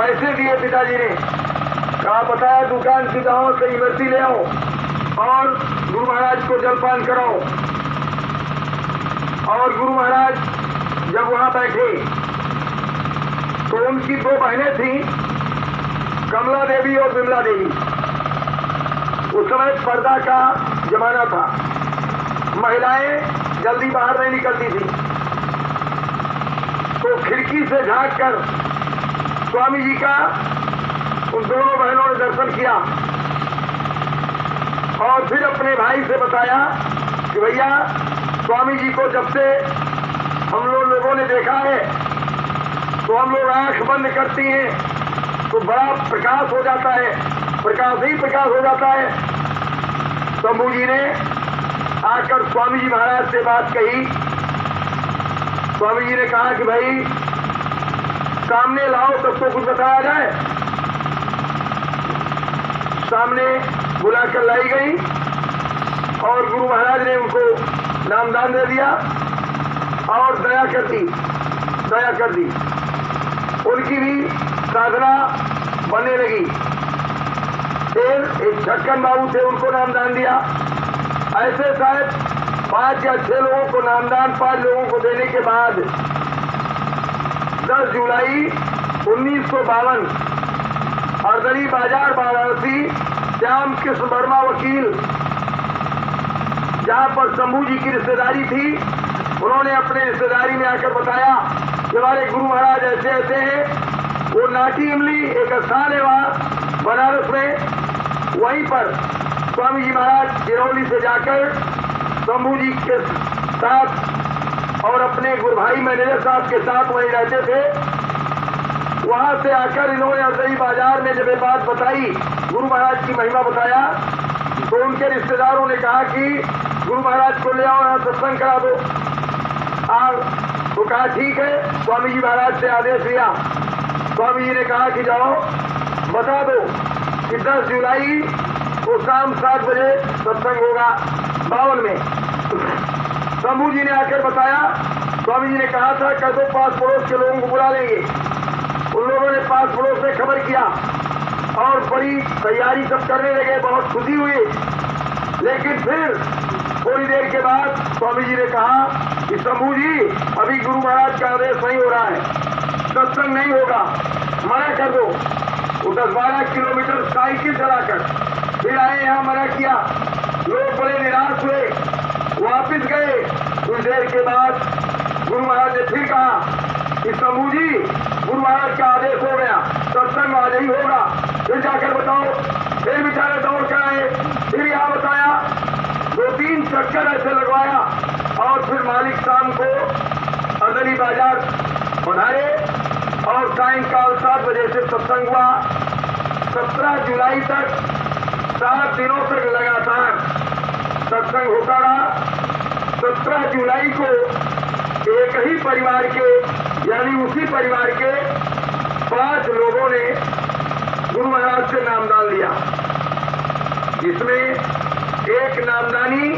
पैसे दिए पिताजी ने, कहा बताया दुकान की जाओ से इमरती ले आओ और गुरु महाराज को जलपान कराओ। और गुरु महाराज जब वहां बैठे तो उनकी दो बहनें थीं, कमला देवी और विमला देवी। उस समय पर्दा का जमाना था, महिलाएं जल्दी बाहर नहीं निकलती थी। तो खिड़की से झांक कर स्वामी जी का उन दोनों बहनों ने दर्शन किया और फिर अपने भाई से बताया कि भैया स्वामी जी को जब से हम लोगों ने देखा है तो हम लोग आंख बंद करती हैं तो बड़ा प्रकाश हो जाता है, प्रकाश ही प्रकाश हो जाता है। शंभू जी ने आकर स्वामी जी महाराज से बात कही। स्वामी जी ने कहा कि भाई सामने लाओ तब तो कुछ बताया जाए। सामने बुलाकर लाई गई और गुरु महाराज ने उनको नामदान दे दिया और दया कर दी। उनकी भी साधना बनने लगी। फिर एक छक्कन बाबू थे, उनको नामदान दिया। ऐसे शायद 5 या 6 लोगों को नामदान, 5 लोगों को देने के बाद 10 जुलाई 1952 हरदरी बाजार वाराणसी श्याम कृष्ण वर्मा वकील, जहां पर शंभू जी की रिश्तेदारी थी, उन्होंने अपने रिश्तेदारी में आकर बताया कि हमारे गुरु महाराज ऐसे ऐसे हैं। वो नाटी इमली एक स्थान है वहां बनारस में, वहीं पर स्वामी जी महाराज जिरौली से जाकर शंभू जी के साथ और अपने गुरु भाई मैनेजर साहब के साथ वहीं रहते थे। वहां से आकर इन्होंने हरदरी बाजार में जब ये बात बताई, गुरु महाराज की महिमा बताया, तो उनके रिश्तेदारों ने कहा कि गुरु महाराज को ले आओ, यहाँ सत्संग करा दो। तो कहा ठीक है। स्वामी जी महाराज से आदेश लिया। स्वामी जी ने कहा कि जाओ बता दो कि 10 जुलाई को शाम 7 बजे सत्संग होगा 52 में। शंभू जी ने आकर बताया। स्वामी जी ने कहा था कह दो पास पड़ोस के लोगों को बुला लेंगे। उन लोगों ने पास पड़ोस से खबर किया और बड़ी तैयारी सब करने लगे, बहुत खुशी हुई। लेकिन फिर थोड़ी देर के बाद स्वामी जी ने कहा कि शंभू जी अभी गुरु महाराज का आदेश नहीं हो रहा है, सत्संग नहीं होगा, मना कर दो। वो 10-12 किलोमीटर साइकिल चलाकर फिर आए, यहाँ मना किया। लोग बड़े निराश हुए, वापिस गए। कुछ देर के बाद गुरु महाराज ने फिर कहा कि शंभू जी गुरु महाराज का आदेश हो गया, सत्संग आज ही होगा, फिर जाकर बताओ। फिर बेचारे दौड़ कर आए, फिर यहाँ बताया। 2-3 चक्कर ऐसे लगवाया और फिर मालिक शाम को हरदरी बाजार पधारे और सायंकाल 7 बजे से सत्संग हुआ। 17 जुलाई तक 7 दिनों तक लगातार सत्संग होता रहा। 17 जुलाई को एक ही परिवार के, यानी उसी परिवार के 5 लोगों ने गुरु महाराज से नामदान लिया, जिसमें एक नामदानी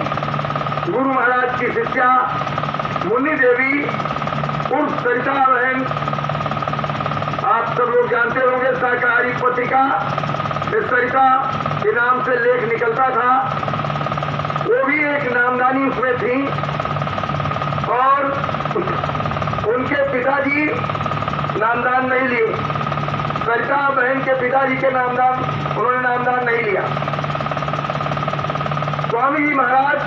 गुरु महाराज की शिष्या मुन्नी देवी उर्फ सरिता बहन, आप सब लोग जानते होंगे, शाकाहारी पत्रिका सरिता के नाम से लेख निकलता था, वो भी एक नामदानी उसमें थी। और उनके पिताजी नामदान नहीं लिए, सरिता बहन के पिताजी के नामदान उन्होंने नामदान नहीं लिया। स्वामी जी महाराज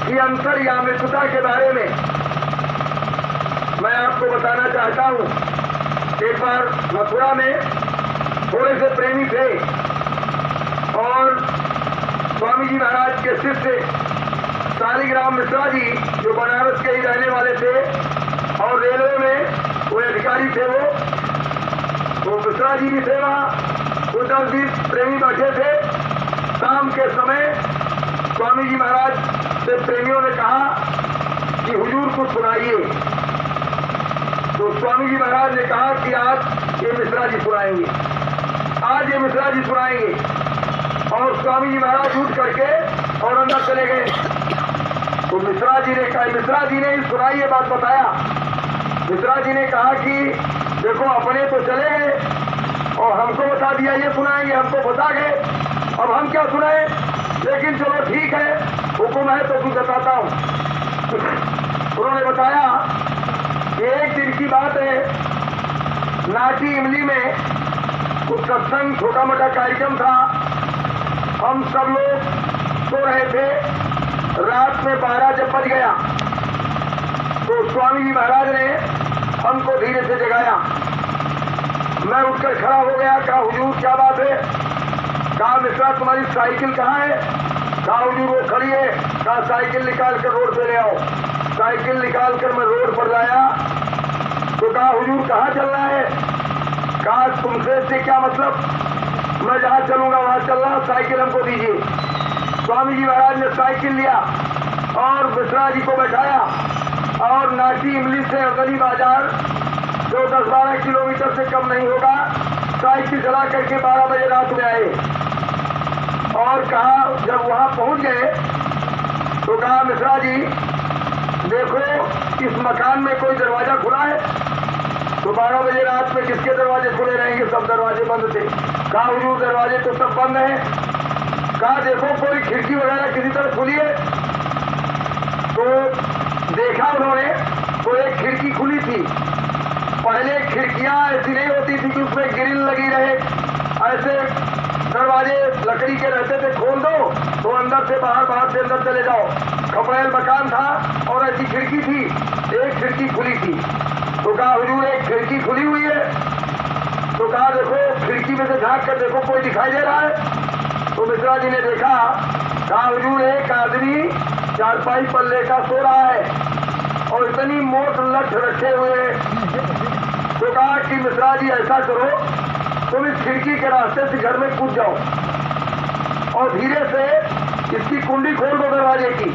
की अंतर्यामित्वता के बारे में मैं आपको बताना चाहता हूं। एक बार मथुरा में थोड़े से प्रेमी थे और स्वामी जी महाराज के शिष्य शालिग्राम मिश्रा जी, जो बनारस के ही रहने वाले थे और रेलवे में वो अधिकारी थे, वो मिश्रा जी भी थे वहां। कुछ 10-20 प्रेमी बैठे थे। शाम के समय स्वामी जी महाराज से प्रेमियों ने कहा कि हुजूर को सुनाइए। तो स्वामी जी महाराज ने कहा कि आज ये मिश्रा जी सुनाएंगे, आज ये मिश्रा जी सुनाएंगे। और स्वामी जी महाराज उठ करके और अंदर चले गए। तो मिश्रा जी ने कहा, मिश्रा जी ने सुनाई ये बात बताया। मिश्रा जी ने कहा कि देखो अपने तो चले गए और हमको बता दिया ये सुनाएंगे, हमको बता गए, अब हम क्या सुनाए। लेकिन चलो ठीक है, हुक्म है तो कुछ बताता हूँ। उन्होंने बताया कि एक दिन की बात है, नाटी इमली में कुछ सत्संग छोटा मोटा कार्यक्रम था। हम सब लोग सो रहे थे। रात में 12 जब बज गया तो स्वामी जी महाराज ने हमको धीरे से जगाया। मैं उठकर खड़ा हो गया। कहा हुजूर क्या बात है। कहा मिश्रा तुम्हारी साइकिल कहाँ है। कहा हुजूर वो खड़ी है। कहा साइकिल निकाल कर रोड पे ले आओ। साइकिल निकाल कर मैं रोड पर लाया तो कहा हुजूर कहाँ चलना है। कहा तुमसे से क्या मतलब, मैं जहाँ चलूंगा वहाँ चलना, साइकिल हमको दीजिए। स्वामी जी महाराज ने साइकिल लिया और मिश्रा जी को बैठाया और नाटी इमली से गली बाजार जो 10-12 किलोमीटर से कम नहीं होगा, साइकिल चला करके 12 बजे रात में आए। और कहा जब वहां पहुंच गए तो कहा मिश्रा जी देखो इस मकान में कोई दरवाजा खुला है। तो 12 बजे रात में किसके दरवाजे खुले रहेंगे, सब दरवाजे बंद थे। कहा हुजूर दरवाजे तो सब बंद हैं। कहा देखो कोई खिड़की वगैरह किसी तरह खुली है। तो देखा उन्होंने तो एक खिड़की खुली थी। पहले खिड़कियां ऐसी नहीं होती थी कि उसमें ग्रिल लगी रहे, ऐसे दरवाजे लकड़ी के रहते थे, खोल दो तो अंदर से बाहर, बाहर से अंदर चले जाओ। खपड़ेल मकान था और ऐसी खिड़की थी, एक खिड़की खुली थी। तो कहा हुजूर एक खिड़की खुली हुई है। तो कहा देखो खिड़की में से झांक कर देखो कोई दिखाई दे रहा है। तो मिश्रा जी ने देखा। कहा हुजूर एक आदमी चारपाई पर लेकर सो रहा है और इतनी मोट लठ रखे हुए। तो कहा कि मिश्रा जी ऐसा करो तुम इस खिड़की के रास्ते से घर में कूद जाओ और धीरे से इसकी कुंडी खोल दो दरवाजे की।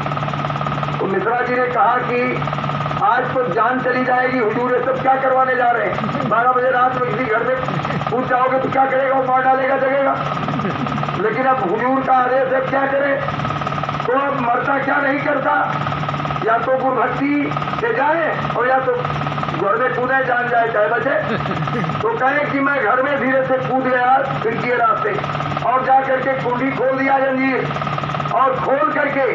तो मिश्रा जी ने कहा कि आज तो जान चली जाएगी हुजूर, ये सब क्या करवाने जा रहे हैं। 12 बजे रात में किसी घर में कूद जाओगे तो क्या करेगा, वो मार डालेगा, जगेगा। लेकिन अब हुजूर का आदेश है, क्या करे। तो अब मरता क्या नहीं करता, या तो गुरु भक्ति से जाए और या तो घर में कूदे, जान जाए चाहे बचे। तो कहे कि मैं घर में धीरे से कूद गया खिड़की के रास्ते और जा करके कुंडी खोल दिया जंजीर और खोल करके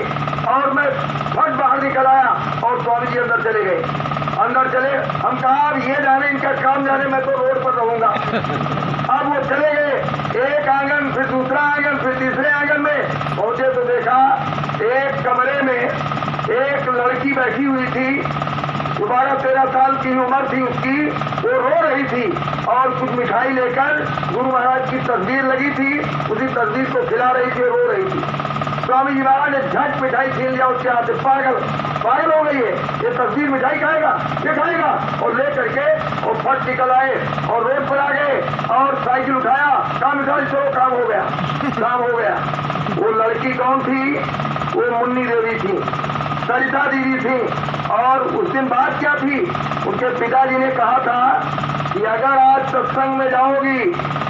और मैं फट बाहर निकल आया और स्वामी जी अंदर चले गए। अंदर चले, हम कहा अब ये जाने इनका काम जाने, मैं तो रोड पर रहूंगा। अब वो चले गए, एक आंगन फिर दूसरा आंगन फिर तीसरे आंगन में पहुंचे तो देखा एक कमरे में एक लड़की बैठी हुई थी। 12-13 साल की उम्र थी उसकी। वो रो रही थी और कुछ मिठाई लेकर, गुरु महाराज की तस्वीर लगी थी, उसी तस्वीर को खिला रही थी, रो रही थी। स्वामी जी महाराज ने झट मिठाई छीन लिया उसके हाथ से। पागल हो गई है, ये तस्वीर मिठाई खाएगा, ये खाएगा। और ले करके और फट निकल आए और रोड पर आ गए और साइकिल उठाया। कहा मिठाई चलो काम हो गया, काम हो गया। वो लड़की कौन थी, वो मुन्नी देवी थी, सरिता दीदी थी। और उस दिन बात क्या थी, उनके पिताजी ने कहा था कि अगर आज सत्संग में जाओगी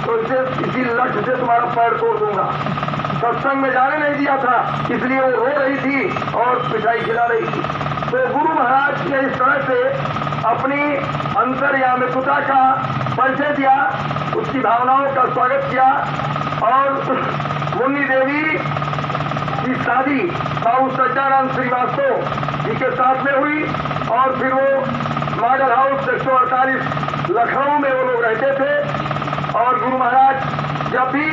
तो इसी लठ से तुम्हारा पैर तोड़ दूंगा। सत्संग में जाने नहीं दिया था, इसलिए वो रो रही थी और मिठाई खिला रही थी। तो गुरु महाराज ने इस तरह से अपनी अंतर्यामित्वता का परिचय दिया, उसकी भावनाओं का स्वागत किया। और मुन्नी देवी की शादी बाबू सच्चानंद श्रीवास्तव जी के साथ में हुई और फिर वो मॉडल हाउस 148 लखनऊ में वो लोग रहते थे। और गुरु महाराज जब भी